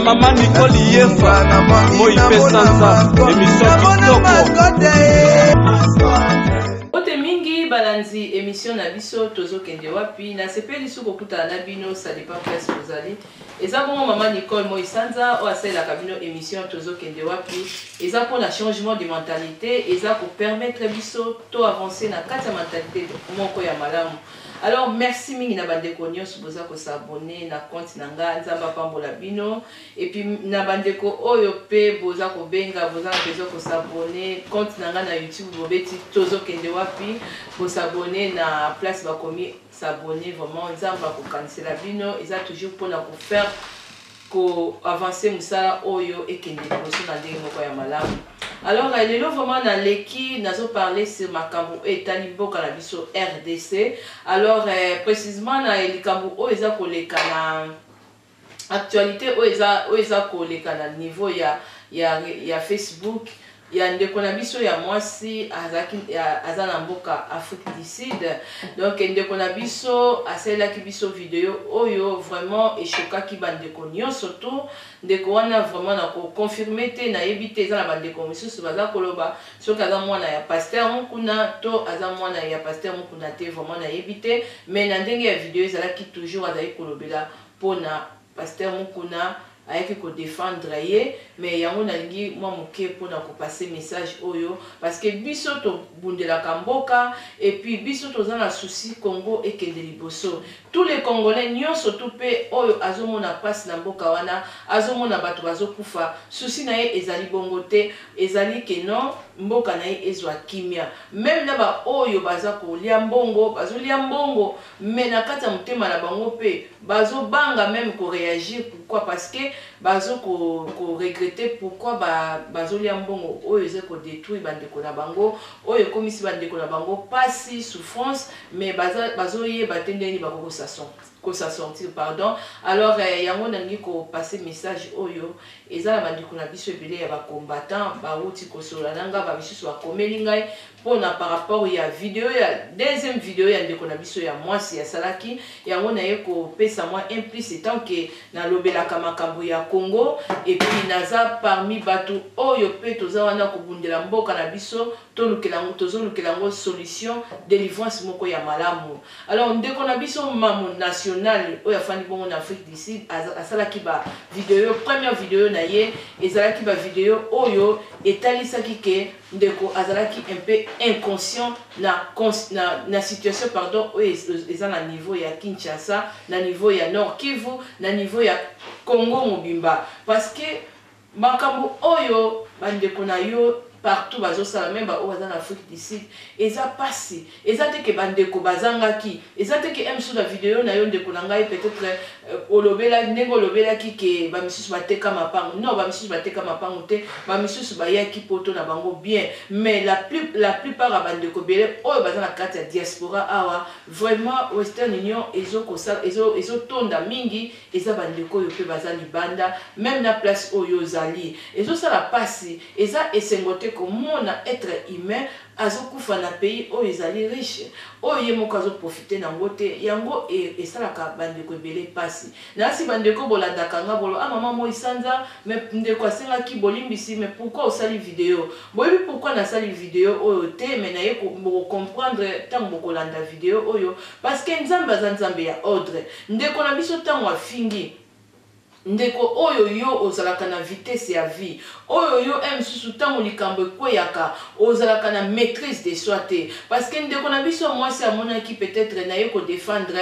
Maman Nicole Yefa, moi Pesanza, émission Ote mingi balanzi émission na biso tozo kende wapi na sepeli suko kuta na bino ça dépend place kozali eza bon maman Nicole Moisanza o asela kabino émission tozo kende wapi eza pour la changement de mentalité eza pour permettre biso to avancer na kati mentalité moko ya malamu. Alors merci mingi na bandeko nyonso boza ko s'abonner na compte nanga nzamba pambola bino et puis na bandeko oyo pe boza ko benga boza bezo ko s'abonner compte nanga na YouTube bobeti tozo kende wapi ko s'abonner na place bakomi s'abonner vraiment nzamba ko cancela bino eza toujours pour na ko faire ko avancer musala oyo ekende liboso na ndenge moko ya malamu. Alors lelo vraiment na leki nazo parler sur makambo etali mboka na biso RDC. Alors précisément na likambo o eza koleka na actualité o eza koleka na niveau ya Facebook ya ndeko na biso ya mwasi aza na mboka Afrique du Sud. Donc ndeko na biso aselaki biso video oyo vraiment eshokaki bandeko nyonso to ndeko wana vraiment na ko confirmer te na yebite eza na bandeko misusu baza koloba soki aza mwana ya pasteur mukuna to aza mwana ya pasteur mukuna te vraiment na yebite mais na ndenge ya video ezalaki toujours azali kolobela pona pasteur mukuna ayaki ko défendre ye mais yango nalingi mwa moke pona ko passer message oyo parce que biso to bundela kamboka et puis biso to za na souci Congo ekende liboso tous les Congolais nyonso to pe oyo azomona passe na mboka wana azomona bato bazokufa souci na ye ezali bongo te ezali ke non mboka na ye ezwa kimia même na ba oyo baza ko lia mbongo bazolia mbongo mais na kati ya motema na bango pe bazobanga même ko réagir pourquoi parce que bazo ko regretter pourquoi bazolia mbongo oyo eze ko détruire bandeko na bango oyo komisi bandeko na bango pasi souffrance mais bazo ye batendeni bako sa sortir pardon. Alors yango nangi ko passer message oyo eza na bandeko na biso ebele ya ba combattant ba uti ko sola nanga ba biso ba komeli ngai pona par rapport ya video ya deuxième vidéo ya ndeko na biso ya mwasi ya salaki yango na ye ko pesa moi implicite tant que na lobela makambo ya Congo et puis naza parmi batu oyo pe toza wana ko bundela mboka na biso to lukelango tozo lukelango solution délivrance moko ya malamu. Alors ndeko na biso mamu national oyo afandi bongo na Afrique du Sud asalaki ba vidéo première vidéo na ye ezalaki ba vidéo oyo etalisaki ke ndeko azalaki un peu inconscient na situation pardon oyo eza na niveau ya Kinshasa na niveau ya Nord Kivu na niveau ya Congo mobimba parce que makambo oyo bandeko na yo partout bazo sala même ba oza na Afrique du Sud eza passé eza te ke bandeko bazangaki eza te ke emso la vidéo na yo ndeko na ngai peut-être olobela ndenge olobela ki ke ba misusu bateka mapango non ba misusu bateka mapango te ba misusu bayaki poto na bango bien mais la plupart ya bandeko bele oyo baza na kati ya diaspora awa vraiment Western Union ezo tonda mingi eza bandeko oyo pe baza libanda même na place oyo zali ezo sala passé eza esengote komona être humain azokufa na pays oyo ezali riche oyo ye moko azoprofite nango te yango esalaka bandeko ebele pasi nasi bandeko bolandaka nga bolo maman Moisanza mais ndeko asengaki bolimbisi mais pourquoi osali vidéo boyebi pourquoi nasali vidéo oyo te mais naye comprendre ntango bokolanda vidéo oyo parce que nzambe aza nzambe ya ordre ndeko na biso ntango afingi ndeko oyo yo ozalaka na vitesse ya vie oyo yo msusu tango likambo ekweyaka ozalaka na maîtrise de soi te parce que ndeko na biso mwasi amonaki peut-être na ye ko défendre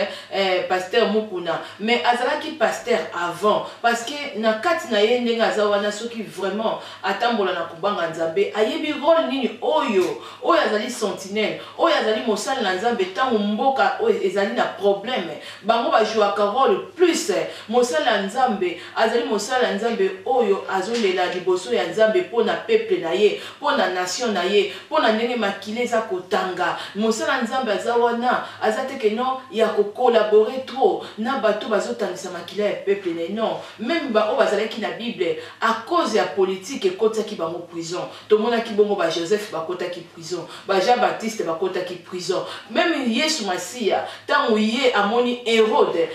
pasteur Mukuna mais azalaki pasteur avant parce que na kati na ye ndenge aza wana soki vraiment atambola na kubanga nzambe ayebi rôle nini oyo azali sentinelle oyo azali mosala na nzambe tango mboka oyo ezali na problème bango bajouaka rôle plus mosala nzambe azali mosala nzambe oyo azolela liboso ya nzambe pona peuple na ye pona nation na ye pona ndenge makile eza kotanga mosala nzambe azawana azateke non ya ko collaborer trop na bato bazotangisa makile ya peuple na non même ba o bazalaki na Bible à cause ya politique ekotaki bango prison tomonaki bongo ba Joseph bakotaki prison ba Jean Baptiste bakotaki prison même Yesu Masia tango ye amoni Hérode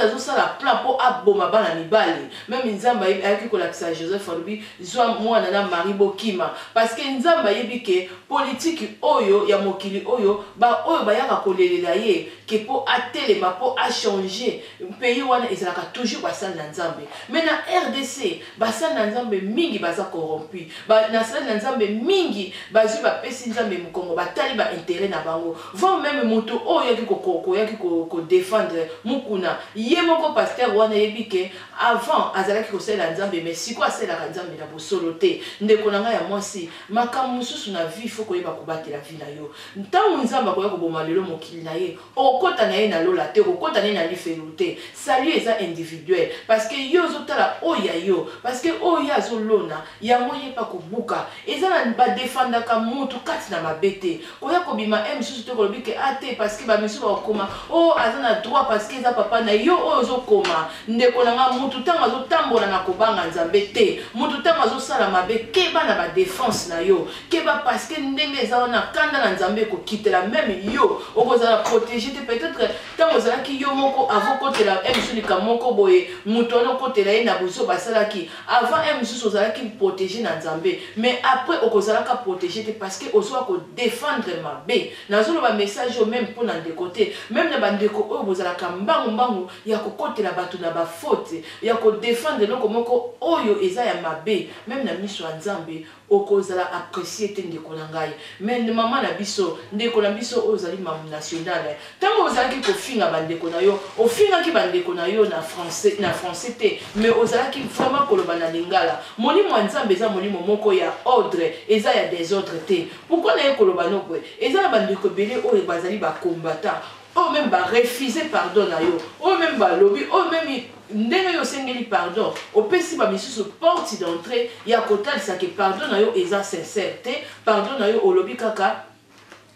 azosala plan pour aboma bana mibali. Même Nzamba ayaki kolakisa Joseph Olobi zwa mwana na Marie Bokima parce que Nzamba yebi ke politique oyo ya mokili oyo bayaka kolelela ye ke po atelema po a changer pays wana ezalaka toujours basali na Nzambe. Mais na RDC basali na Nzambe mingi baza corrompu. Na sali na Nzambe mingi bazwi ba pesi Nzambe mukongo batali ba intérêt na bango. Vont même moto oyo yaki ko défendre mukuna. Ye moko pasteur wana yebi ke avant azalaki kosala Nzambe mais siko asala Nzambe na bosolo te. Ndeko nanga ya mwasi makambo mususu na vie faut koyeba kobatela vie na yo. Ntango Nzamba koya koboma lelo mokili na ye okota na ye na lola te okota na ye na lifelo te. Salut eza individuel parce que yo zotala oya yo parce que oya azolona yango ye pa kobuka ezala ba défendaka mutu kati na mabete koya kobima mususu te kolobi ke ate parce que ba misu ba koma o azana droit parce que eza papa na yo oyo zokoma ndeko nanga mutu tanga zotambola na kobanga Nzambe te mutu tanga zosala mabe keba na ba défense na yo keba parce que ndenge eza na kanda na Nzambe ko kitela même yo okozala protéger te peut-être tango zalaki yo moko avokotela musu likamoko boye mutu ono kotela ye na buso basalaki avant musu ozalaki protéger na Nzambe mais après okozalaka protéger te parce que ozoa ko défendre mabe nazolo ba message yo même pour na de côté même na bandeko oyo bozalaka mbangu ya kokotela bato na ba faute ya ko défendre loko moko oyo eza ya mabe même na miso ya Nzambe okozala apprécier te ndeko na ngai mais maman na biso ndeko na biso ozali mamu national tango ozalaki kofinga bandeko na yo ofingaki bandeko na yo na français te mais ozalaki vraiment koloba na lingala molimo ya Nzambe eza molimo moko ya ordre eza ya désordre te pourquoi na ye koloba nokwe eza na bandeko belé oyo bazali ba combattant ou même ba refuser pardon na yo ou même ba lobby ou même ndenge yo sengeli pardon opesi ba misusu porte d'entrée ya kotalisa ke pardon na yo eza sincère te pardon na yo olobi kaka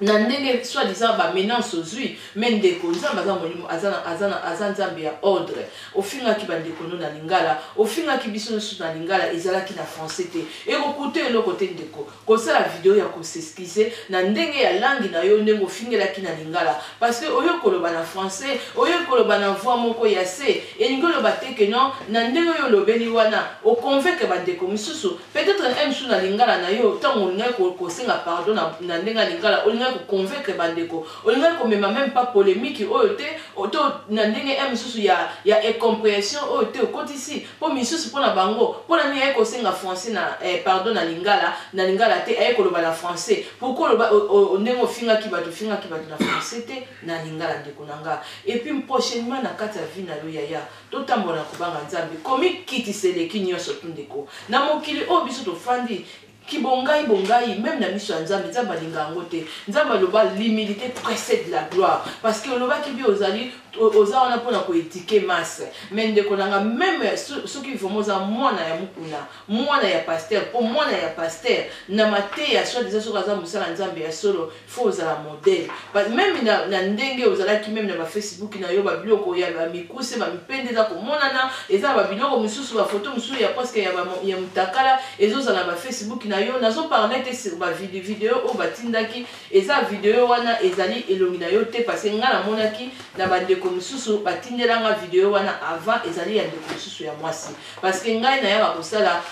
na ndenge soit disant ba menace ozui mais ndeko Nzambe aza molimo azana Nzambe ya ordre ofingaki bandeko no na lingala ofingaki biso so na lingala ezalaki na français te et kokuta eloko te ndeko kosala vidéo ya kosexcuser na ndenge ya langue na yo ndenge ofingelaki na lingala parce que oyo koloba na français oyo koloba na voix moko ya se elingi oloba te ke non na ndenge oyo olobeli wana oconvaincre bandeko misusu peut-être musu na lingala na yo ntango olingai kosenga pardon na ndenge ya lingala convaincre bandeko olinga ko même pas polémique oyo te oto na ndenge misusu ya incompréhension oyo te okotisi po misusu pona bango pona ni ayeko senga français na pardon na lingala te ayeko loba na français pourquoi loba ndenge ofinga ki bato na français te na lingala ndeko nanga et puis prochainement na kati ya vie na yo yaya totambola kubanga Nzambe komi kitiseleki nyonso tundeko na mokili oyo biso tofandi qui bongai même na miso Nzambe Nzambe lingango te Nzambe loba l'humilité précède la gloire parce que loba ki bi ozali oza wana pona ko étiquer masse mais ndeko nanga même ceux qui vont moza mwana ya mukuna mwana ya pasteur pour mwana ya pasteur na mate ya soit des choses za musala Nzambe ya solo faut ozala modèle même na ndenge ozala ki même na ba Facebook na yo ba biloko ya ba mikuse ba mipende za ko monana eza ba biloko mususu ba photo mususu ya parce que ya mutakala ezo na ba Facebook na yo nazo parler te sur ba vidéo o batindaki eza vidéo wana ezali elongi na yo te parce que nga na monaki na ba ndeko mususu batindelanga vidéo wana avant ezali ya ndeko mususu ya mwasi parce que ngai na ya kosala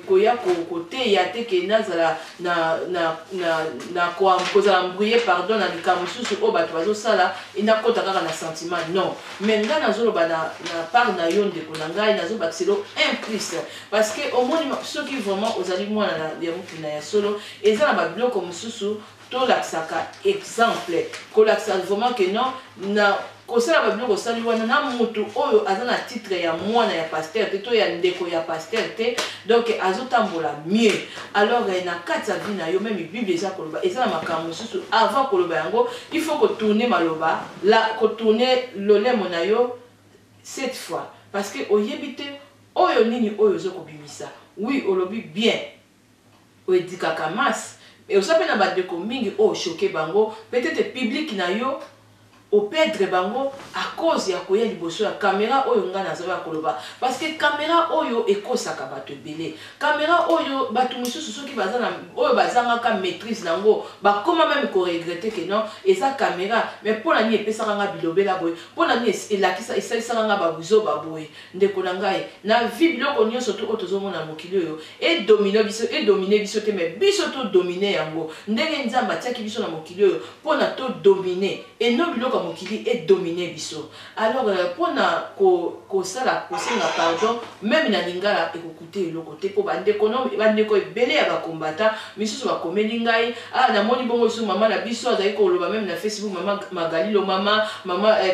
koya kote ya te ke nazala na kozala mbrouiller pardon na likambo mususu o bato bazosala inakota kaka na sentiment non mais nga nazoloba na part na yo ndeko na ngai nazobakiselo un plus parce que au moins soki vraiment ozali mwana ya mukina ya solo eza na babiloko mususu to laksaka exemple ko laksa vraiment que non na kosala babiloko sali wana na mutu oyo azana titre ya mwana ya pasteur te to ya ndeko ya pasteur te donc azotambola mieux alors na kati ya vie na yo même Bible eza koloba eza na makambo mususu avant koloba yango il faut que tourner maloba la ko tourner lolemo na yo cette fois parce que oyebite oyo nini oyo zokobimisa oui olobi bien oedikaka masse et osape na bandeko mingi o choqué bango peut-être public na yo au perdre bango à cause ya koya liboso ya caméra oyo nga nazaba koloba parce que caméra oyo ekosaka bato ebele caméra oyo bato misusu soki baza na oyo bazangaka maîtrise nango bakoma même ko regretter que non eza caméra mais pona ni epesaka nga bilobela boye pona ni elakisa esalisaka nga babuzo baboye ndeko na ngai na vie biloko nyonso to otozomona mokili oyo e dominer biso te mais biso to dominer yango ndenge nzamba atiaki biso na mokili oyo pona to dominer et non biloko mokili est dominé biso alors pour na ko sala ko senga pardon même na lingala ekokuté eloko te po bandeko ebele ya bakombata misusu bakomeli ngai na moni bongo su mama na biso azali koloba même na Facebook mama Magalilo mama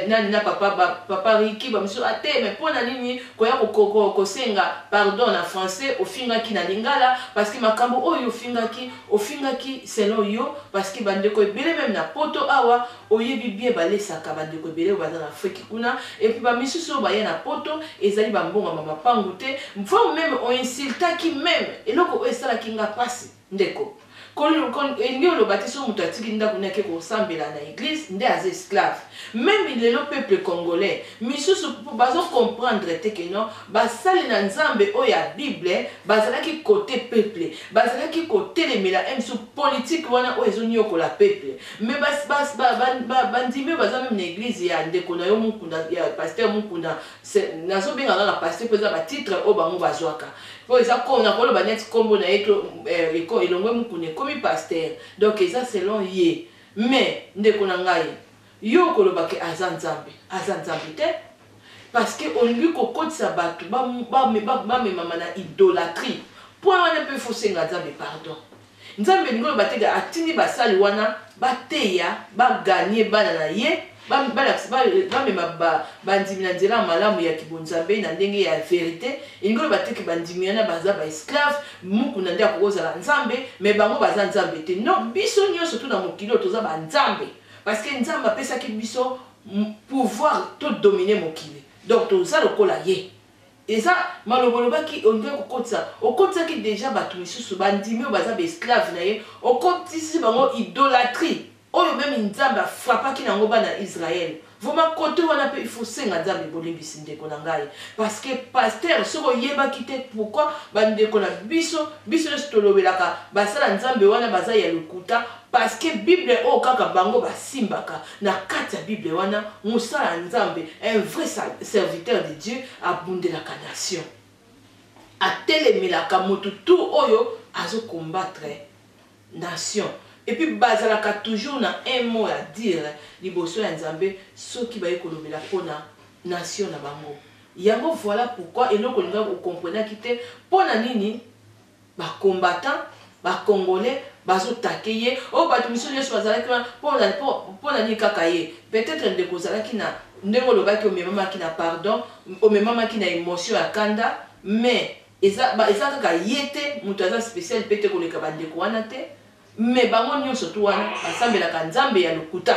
nani na papa Riki ba misusu ate mais pour na nini ko ya ko senga pardon na français ofinga ki na lingala parce que makambo oyo ofinga ki selon yo parce que bandeko ebele même na poto awa oyebi bien balesaka bandeko ebele baza na Afrique kuna et puis bamisusu baye na poto ezali bambonga mama pangu te mfo même on insultaki même eloko oyo esalaki nga pasi ndeko ngi oloba te so moto atiki ndako nake kosambela na église nde aza esclave même lelo peuple congolais misusu bazo comprendre te que non basali na nzambe oyo ya bible bazalaki côté peuple bazalaki kotelemela msu politique wana oyo ezonyokola peuple mais bandimi baza même na église ya ndeko na yo mukunda ya pasteur mukunda nazobenga kaka pasteur mpo eza batitre oyo bango bazwaka po eza kona koloba neti kombo na ye to elongwe mukunda ekomi pasteur donc eza selon ye mais ndeko na ngai yo kolobaki aza nzambe te parce que olingi kokotisa bato bamemama na idolâtrie point wana mpe fosenga nzambe pardon nzambe lingi oloba te atindi basali wana bateya baganye bana na ye bamema bandimi na nzela malamu ya kibonzambe na ndenge ya vérité elingi oloba te ke bandimi wana baza baesclave mukunda nde akokozala nzambe mais bango baza nzambe te non biso nyonso tu na mokili oyo toza banzambe parce que nzambe apesaki biso pouvoir to dominer mokili donc toza lokola ye eza malobolobaki olingi okotisaki déjà bato misusu bandimi oyo baza baesclave na ye okotisi bango idolâtrie oyo même nzambe afrappaki nango bana Israël vraiment côté wana pe il faut senga nzambe bolimbisi ndeko na ngai parce que pasteur soko yebaki te pourquoi bandeko na biso nyonso tolobelaka basala nzambe wana baza ya lokuta parce que bible oyo kaka bango basimbaka na kati ya bible wana mosala nzambe un vrai serviteur de Dieu abundelaka nation atelemelaka motu tu oyo azokombattre nation. Et puis, bazalaka toujours na un mot à dire, liboso ya nzambe, ceux qui baye kolobela pona nation na bango. Yango voilà pourquoi, et donc on vous comprenez qui te, pona nini, ba combattant, ba congolais, bazo takeye, oh ba tumiso yesu bazalaka pona nini kakaye. Peut-être un de kozala qui na ndemo loba ki o memama ki na pardon, o memama ki na émotion à kanda, mais eza kaka yete, mutaza spécial peut-être koleka bandeko wana te. Mais bango nyonso tu wana basambelaka nzambe ya lokuta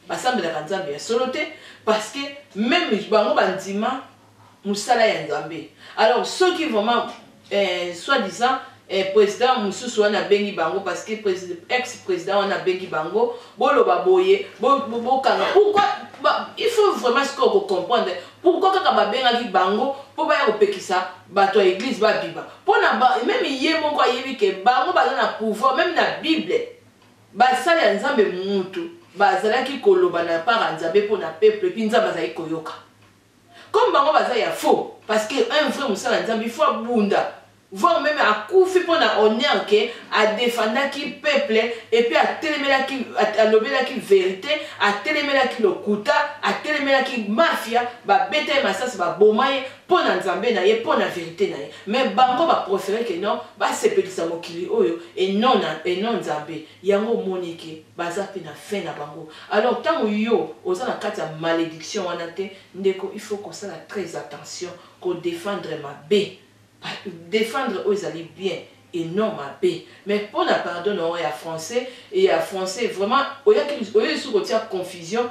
basambelaka nzambe ya solo te parce que même bango bandima musala ya nzambe alors ceux qui vraiment soi-disant président mususu wana bengi bango parce que ex-président wana bengi bango boloba boye bokanga pourquoi il faut vraiment ce qu'on comprendre pourquoi kaka babengaki bango po baya kopekisa bato ya église babiba pona même ye moko ayebi ke bango baza na pouvoir même na bible basali ya nzambe mutu bazalaki koloba na part nzambe pona peuple puis nzambe azali koyoka comme bango baza ya faux parce que un vrai musala nzambe il faut abunda voire même à koufi pour na honneur que à défendre qui peuple et puis à téléméla qui à lobela qui vérité à téléméla qui lokuta à téléméla qui mafia ba bete masas ba bomaye pour na nzambe na ye pour na vérité na ye mais bango ba préférer que non ba sepelisa mokili oyo et non nzambe yango monike baza pe na fin na bango alors tant yo oza na kati ya malédiction wana te ndeko il faut qu'on soit très attention qu'on défendre ma bé défendre aux alliés bien et non ma paix mais pour la pardon il y a français et il y a français vraiment il y a sous confusion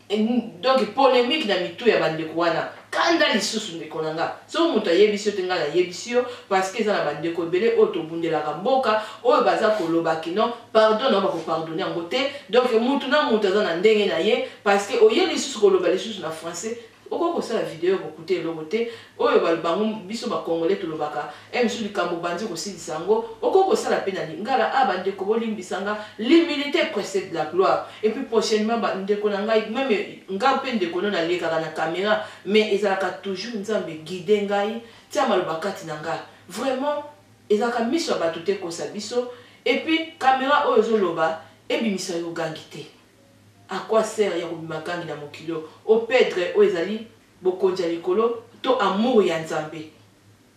donc polémique na mitu ya bandeko wana kanda lisusu ndeko nanga so moto ayebisi yo te ngai nayebisi yo parce que eza na bandeko ebele oyo tobundelaka mboka oyo baza kolobaki non pardon na bakopardonne yango te donc mutu na mutu aza na ndenge na ye parce que oye lisusu koloba lisusu na français oko kosala video kokute eloko te oyo bango biso bakongole tolobaka misu likambo bandi kosilisa yango oko kosala mpe na lingala bandeko bolimbisanga l'humilité précède la gloire et puis prochainement bandeko na ngai même nga mpe ndeko no nalekaka na caméra mais ezalaka toujours nzambe guide ngai tia maloba kati na ngai vraiment ezalaka miso ya bato te kosa biso et puis caméra oyo ezoloba ebimisa yo gangi te. À quoi sert ya kubimakangi na mokilo au pedre o ezali bokonja likolo to amour ya nzambe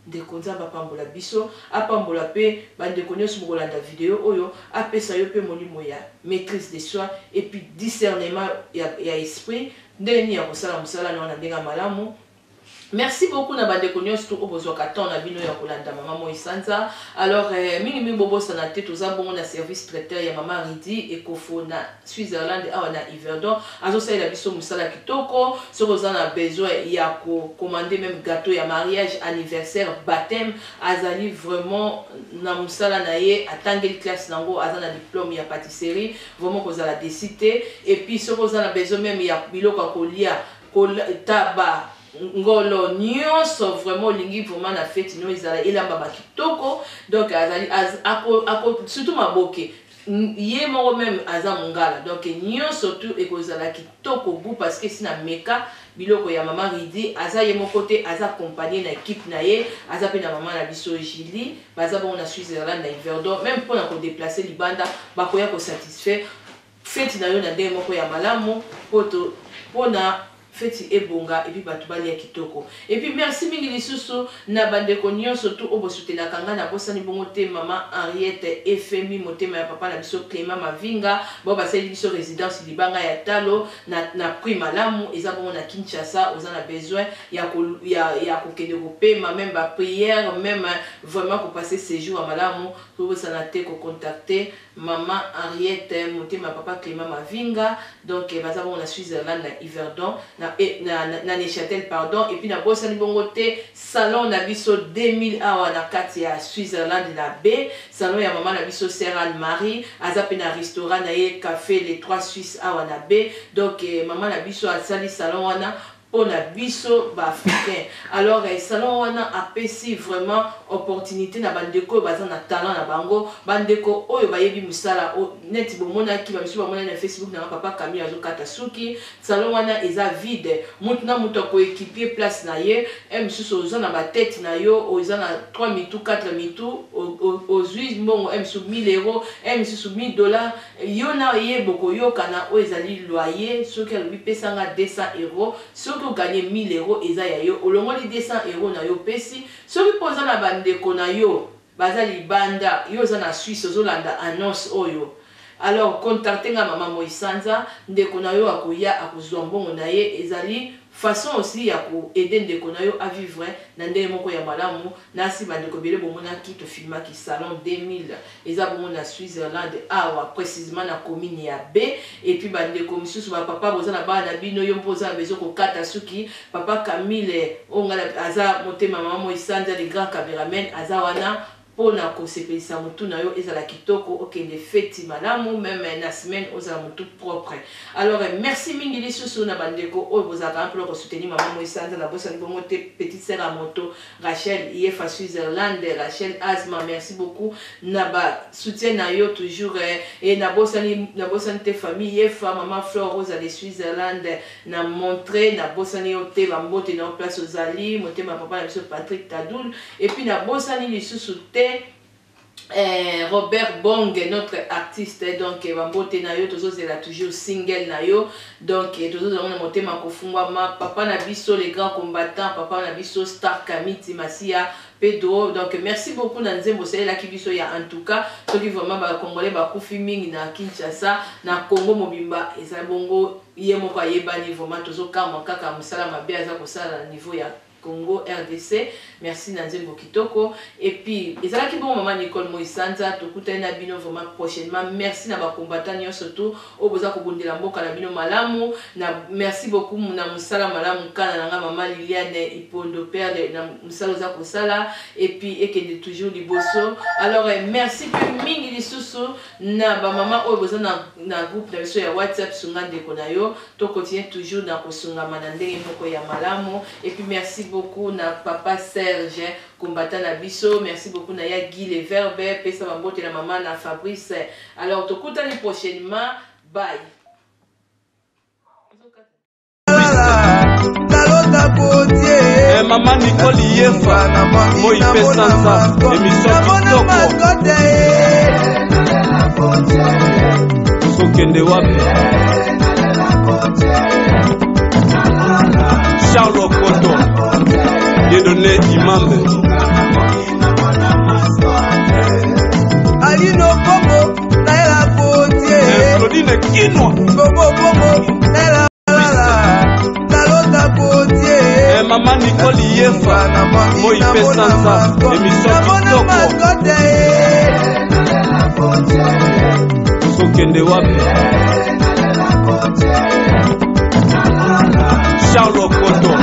ndeko nzambe apambola biso apambola pe bandeko nyonso mokolanda video oyo apesa yo pe molimo ya maîtrise de soi et puis discernement ya esprit ndeni ya kosala mosala na ndenge malamu. Merci beaucoup na bandeko nyonso to obozwaka temps na bino ya kolanda mama Moi Sanza. Alors mingi bobo sana te toza bongo na service traiteur ya mama Ridi ekofo na Switzerland awa na Yverdon azo salela biso musala kitoko soko za na besoin ya ko commander même gâteau ya mariage anniversaire baptême azali vraiment na musala na ye atangeli classe nango aza na diplôme ya pâtisserie vraiment kozala décité et puis soko za na besoin même ya biloko kolia taba ngolo nyonso vraiment lingi vraiment na fête no izala elamba bakitoko donc azali surtout maboke ye moko même aza mongala donc nyonso tout ekozala kitoko goût parce que sina meka biloko ya mama Ridi aza ye moko te aza accompagné na équipe na ye aza pe na mama na biso Julie baza bon na Switzerland na Yverdon même pour na ko déplacer libanda bakoya ko satisfaire fête na yo na ndenge moko ya malamu poto pona feti ebonga et puis batu balia kitoko et puis merci mingi lisusu na bandeko nyonso tu obosutela kanga na bosani bongo te mama Henriette FMI motema ya papa na biso Clément Mavinga bo basali biso résidence libanga ya talo na prix malamu eza bongo na Kinshasa oza na besoin ya kokende kopema même ba prière même vraiment ko passer séjour à malamu pour sana te ko contacter mama Henriette motema ya papa Clément Mavinga donc baza bongo na Switzerland na Yverdon na Neuchâtel pardon et puis na bosani bongo te salon na biso 2000 awa na kati ya Switzerland na B salon ya mama na biso Sœur Anne Marie aza pe na restaurant na ye café les 3 Suisses awa na B donc mama na biso asali salon wana pour la biso ba africain alors salon wana apesi vraiment opportunité na bandeko baza na talent na bango bandeko oyo bayebi musala net bomona ki ba misu bomona na Facebook na papa Camille azokata suki salon wana eza vide mutu na mutu ko équipier place na ye misu oza na ba tête na yo oza na 3 mitu 4 mitu aux huit mbongo misu 1000 euros misu 1000 dollars yo na ye boko yo kana o ezali loyer soki alobi pesanga 200 euros soki gagner 1000 euros eza ya yo olongoli 200 euros na yo pesi soki poza na bandeko na yo baza libanda yo za na Suisse ozolanda annonce oyo alors contacter nga mama Moi Sanza ndeko na yo akoya akozwa mbongo na ye ezali façon aussi ya ko aider ndeko na yo à vivre na ndenge moko ya malamu nasi bandeko bele bomona ki to filma ki salon 2000 eza bomo na Switzerland awa précisément na commune ya B et puis bandeko misusu ba papa boza na bana bino yo mpoza bezo ko kata suki papa Camille ongala aza motema mama Moi Sanza le grand cameraman aza wana pona ko sepelisa mutu na yo ezala kitoko okende feti malamu même na semaine ozala mutu propre alors merci mingi lisusu na bandeko oyo bozaka pour ko soutenir mama Moi Sanza na bosa bongo te petite sœur à moto Rachel IFA Switzerland Rachel Asma merci beaucoup na ba soutien na yo toujours et na bosa te famille IFA maman Flore Rosa de Switzerland na montrer na bosa ni ote ba mbote na place ozali motema papa na biso Patrick Tadoul et puis na bosa ni lisusu Robert Bong notre artiste donc bambote na yo tozozela toujours single na yo donc tozozela na motema kofungwa ma papa na biso les grands combattants papa na biso Star Kamiti Masia Pedro donc merci beaucoup na nzembo sela ki biso ya en tout cas soki vraiment ba congolais ba kufi mingi na Kinshasa na Congo mobimba eza bongo ye moko ayebani vraiment tozokama kaka musala mabe aza kosala na niveau ya Congo RDC. Merci Nanzembo Kitoko. Et puis, et ça qui bon maman Nicole Moïsanza, Tokuta na bino vraiment prochainement. Merci na ba combattant surtout au boza ko bondela mboka na bino malamu. Na merci beaucoup na musala malamu kana na maman Liliane Ipondo père na musala za kosala et puis ekende toujours liboso. Alors merci que mingi lisusu na ba maman au boza na groupe na biso ya WhatsApp sunga ndeko na yo. To continue toujours na kosunga manandenge moko ya malamu. Et puis merci beaucoup na papa Serge combattant na biso. Merci beaucoup na ya Guy les Verbes pesa mambote na maman na Fabrice. Alors tokutani prochainement. Bye. Maman Nicole Yefa, moi Pesanza, émission Kitoko. Sokende wapi? Charles Okoto, Dieudonné Imambe. Alino Bobo, Naila Potier. Claudine Kinoa. Bobo Bobo, Naila Nalota Potier. Maman Nicole Yefa, moi Pesanza, émission Kitoko. Sokende wapi? Charles Okoto.